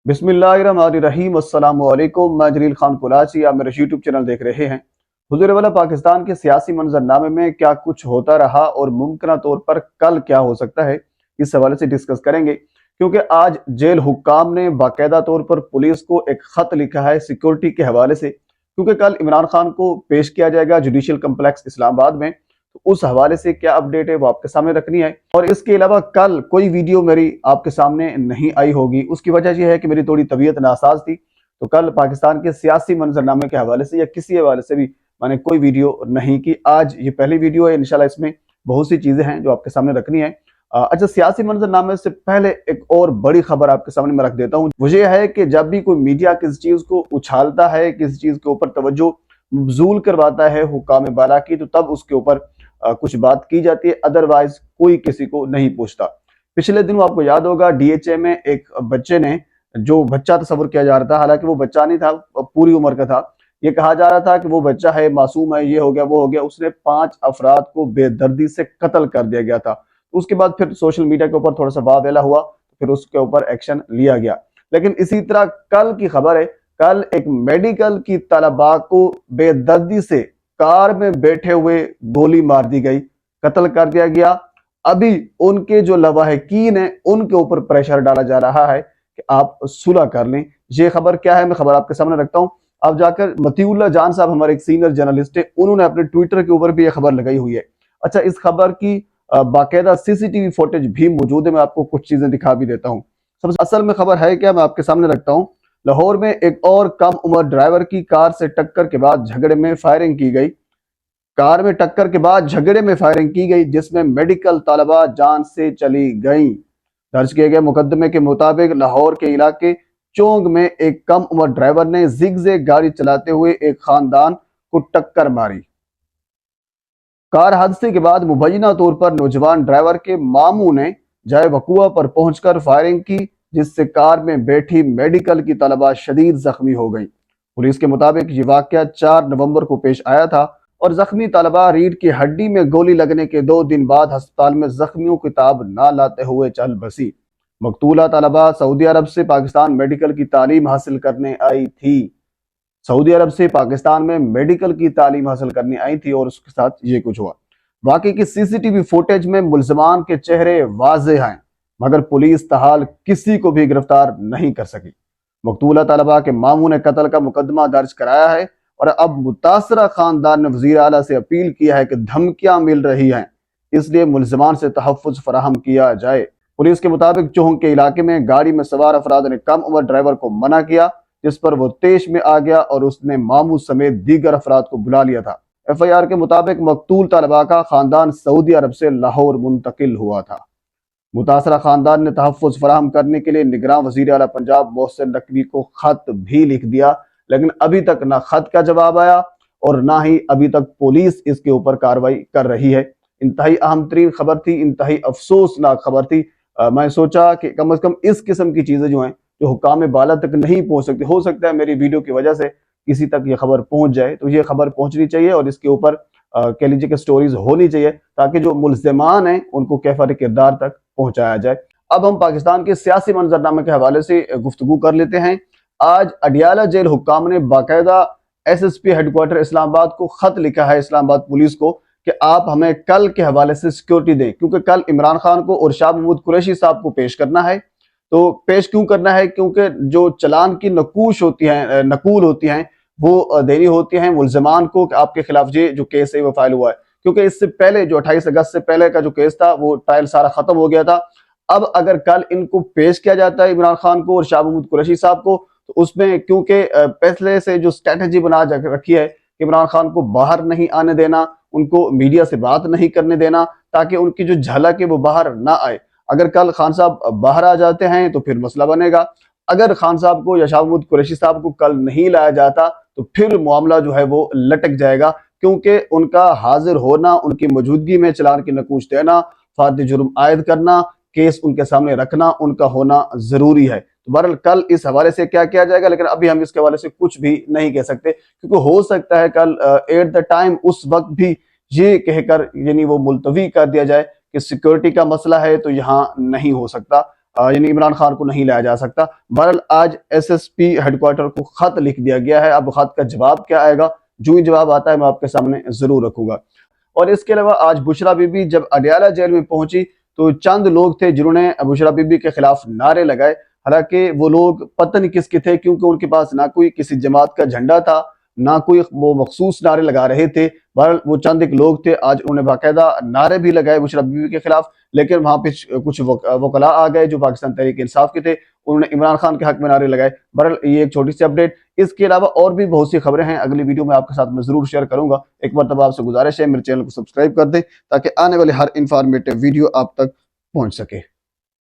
बिस्मिल्लाहिर्रहमानिर्रहीम अस्सलाम वालेकुम। मैं जलील खान कुलाची, आप मेरे यूट्यूब चैनल देख रहे हैं। हुजूर वाला पाकिस्तान के सियासी मंजरनामे में क्या कुछ होता रहा और मुमकिन तौर पर कल क्या हो सकता है, इस हवाले से डिस्कस करेंगे। क्योंकि आज जेल हुक्काम ने बाकायदा तौर पर पुलिस को एक खत लिखा है सिक्योरिटी के हवाले से, क्योंकि कल इमरान खान को पेश किया जाएगा जुडिशियल कम्प्लेक्स इस्लामाबाद में। तो उस हवाले से क्या अपडेट है वो आपके सामने रखनी है। और इसके अलावा कल कोई वीडियो मेरी आपके सामने नहीं आई होगी, उसकी वजह यह है कि मेरी थोड़ी तबीयत नासाज थी। तो कल पाकिस्तान के सियासी मंजरनामे के हवाले से या किसी हवाले से भी मैंने कोई वीडियो नहीं की। आज ये पहली वीडियो है, इंशाल्लाह इसमें बहुत सी चीजें हैं जो आपके सामने रखनी है। अच्छा, सियासी मंजरनामे से पहले एक और बड़ी खबर आपके सामने मैं रख देता हूँ। वो ये है कि जब भी कोई मीडिया किसी चीज को उछालता है, किसी चीज के ऊपर तवज्जो मबजूल करवाता है हुक्काम बाला की, तो तब उसके ऊपर कुछ बात की जाती है, अदरवाइज कोई किसी को नहीं पूछता। पिछले दिनों आपको याद होगा डीएचए में एक बच्चे ने, जो बच्चा तस्वर किया जा रहा था, हालांकि वो बच्चा नहीं था, पूरी उम्र का था, ये कहा जा रहा था कि वो बच्चा है, मासूम है, ये हो गया वो हो गया, उसने 5 अफराद को बेदर्दी से कत्ल कर दिया गया था। उसके बाद फिर सोशल मीडिया के ऊपर थोड़ा सा वावेला हुआ, फिर उसके ऊपर एक्शन लिया गया। लेकिन इसी तरह कल की खबर है, कल एक मेडिकल की तलबा को बेदर्दी से कार में बैठे हुए गोली मार दी गई, कत्ल कर दिया गया। अभी उनके जो लवाहकीन हैं उनके ऊपर प्रेशर डाला जा रहा है कि आप सुलह कर लें। ये खबर क्या है, मैं खबर आपके सामने रखता हूं। आप जाकर मतीउल्लाह जान साहब, हमारे एक सीनियर जर्नलिस्ट है, उन्होंने अपने ट्विटर के ऊपर भी यह खबर लगाई हुई है। अच्छा, इस खबर की बाकायदा सीसीटीवी फुटेज भी मौजूद है, मैं आपको कुछ चीजें दिखा भी देता हूँ। सबसे असल में खबर है क्या, मैं आपके सामने रखता हूँ। लाहौर में एक और कम उम्र ड्राइवर की कार से टक्कर के बाद झगड़े में फायरिंग की गई। कार में टक्कर के बाद झगड़े में फायरिंग की गई, जिसमें मेडिकल तलबा जान से चली गईं। दर्ज किए गए मुकदमे के मुताबिक लाहौर के इलाके चोंग में एक कम उम्र ड्राइवर ने जिगजैग गाड़ी चलाते हुए एक खानदान को टक्कर मारी। कार हादसे के बाद मुबैना तौर पर नौजवान ड्राइवर के मामू ने जाए वकुआ पर पहुंचकर फायरिंग की, जिससे कार में बैठी मेडिकल की तलबा शदीद जख्मी हो गई। पुलिस के मुताबिक ये वाकया 4 नवंबर को पेश आया था और जख्मी तलबा रीढ़ की हड्डी में गोली लगने के 2 दिन बाद अस्पताल में जख्मियों की ताब ना लाते हुए चल बसी। मकतूला तलबा सऊदी अरब से पाकिस्तान मेडिकल की तालीम हासिल करने आई थी। सऊदी अरब से पाकिस्तान में मेडिकल की तालीम हासिल करने आई थी और उसके साथ ये कुछ हुआ। वाकई की सीसीटीवी फुटेज में मुल्जमान के चेहरे वाजे हैं, मगर पुलिस तहाल किसी को भी गिरफ्तार नहीं कर सकी। मकतूला तलबा के मामू ने कत्ल का मुकदमा दर्ज कराया है और अब मुतासरा खानदान ने वजीर आला से अपील किया है कि धमकियां मिल रही हैं, इसलिए मुल्जमान से तहफ़्फ़ुज़ फराहम किया जाए। पुलिस के मुताबिक चोंग के इलाके में गाड़ी में सवार अफराद ने कम उम्र ड्राइवर को मना किया, जिस पर वो तेश में आ गया और उसने मामू समेत दीगर अफराद को बुला लिया था। FIR के मुताबिक मकतूल तलबा का खानदान सऊदी अरब से लाहौर मुंतकिल हुआ था। मुतासरा खानदान ने तहफ़्फ़ुज़ फराहम करने के लिए निगरान वज़ीर आला पंजाब मोहसिन नकवी को खत भी लिख दिया, लेकिन अभी तक ना खत का जवाब आया और ना ही अभी तक पुलिस इसके ऊपर कार्रवाई कर रही है। इंतहाई अहम तरीन खबर थी, इंतहाई अफसोसनाक खबर थी। मैं सोचा कि कम से कम इस किस्म की चीजें जो हैं, जो हुक्काम बाला तक नहीं पहुंच सकती, हो सकता है मेरी वीडियो की वजह से किसी तक ये खबर पहुंच जाए, तो ये खबर पहुंचनी चाहिए और इसके ऊपर कह लीजिए कि स्टोरीज होनी चाहिए, ताकि जो मुल्ज़िमान हैं उनको कैफ़र किरदार तक पहुंचाया जाए। अब हम पाकिस्तान के सियासी मंजरनामे के हवाले से गुफ्तगू कर लेते हैं। आज अडियाला जेल हुक्काम ने बाकायदा SSP हेडक्वार्टर इस्लामाबाद को खत लिखा है, इस्लामाबाद पुलिस को, कि आप हमें कल के हवाले से सिक्योरिटी दें, क्योंकि कल इमरान खान को और शाह महमूद कुरैशी साहब को पेश करना है। तो पेश क्यों करना है, क्योंकि जो चलान की नकूल होती हैं वो देनी होती हैं मुल्ज़िमान को कि आपके खिलाफ ये जो केस है वो फाइल हुआ है। क्योंकि इससे पहले जो 28 अगस्त से पहले का जो केस था वो ट्रायल सारा खत्म हो गया था। अब अगर कल इनको पेश किया जाता है इमरान खान को और शाह महमूद कुरैशी साहब को, तो उसमें क्योंकि पहले से जो स्ट्रेटजी बना रखी है कि इमरान खान को बाहर नहीं आने देना, उनको मीडिया से बात नहीं करने देना, ताकि उनकी जो झलक है वो बाहर ना आए। अगर कल खान साहब बाहर आ जाते हैं तो फिर मसला बनेगा। अगर खान साहब को या शाह महमूद कुरैशी साहब को कल नहीं लाया जाता तो फिर मामला जो है वो लटक जाएगा, क्योंकि उनका हाजिर होना, उनकी मौजूदगी में चलान की नकूश देना, फार्द जुर्म आयद करना, केस उनके सामने रखना, उनका होना जरूरी है। तो बहरहाल कल इस हवाले से क्या किया जाएगा, लेकिन अभी हम इसके हवाले से कुछ भी नहीं कह सकते, क्योंकि हो सकता है कल एट द टाइम उस वक्त भी ये कहकर यानी वो मुलतवी कर दिया जाए कि सिक्योरिटी का मसला है तो यहाँ नहीं हो सकता। یعنی عمران خان کو نہیں لایا جا سکتا۔ بہرحال آج SSP ہیڈ کوارٹر کو خط لکھ دیا گیا ہے، اب خط کا جواب کیا آئے گا، جو ہی جواب آتا ہے میں آپ کے سامنے ضرور رکھوں گا۔ اور اس کے علاوہ آج بشرا بی بی جب اڈیالہ جیل میں پہنچی تو چند لوگ تھے جنہوں نے بشرا بی بی کے خلاف نعرے لگائے، حالانکہ وہ لوگ پتہ نہیں کس کے تھے، کیونکہ ان کے پاس نہ کوئی کسی جماعت کا جھنڈا تھا، نہ کوئی وہ مخصوص نعرے لگا رہے تھے۔ بہرحال وہ چند ایک لوگ تھے، آج انہوں نے باقاعدہ نعرے بھی لگائے بشرا بی بی کے خلاف، لیکن وہاں پہ کچھ وکلاء آ گئے جو پاکستان تحریک انصاف کے تھے، انہوں نے عمران خان کے حق میں نعرے لگائے۔ بہرحال یہ ایک چھوٹی سی اپڈیٹ، اس کے علاوہ اور بھی بہت سی خبریں ہیں، اگلی ویڈیو میں آپ کے ساتھ میں ضرور شیئر کروں گا۔ ایک مرتبہ آپ سے گزارش ہے میرے چینل کو سبسکرائب کر دیں تاکہ آنے والے ہر انفارمیٹیو ویڈیو آپ تک پہنچ سکے۔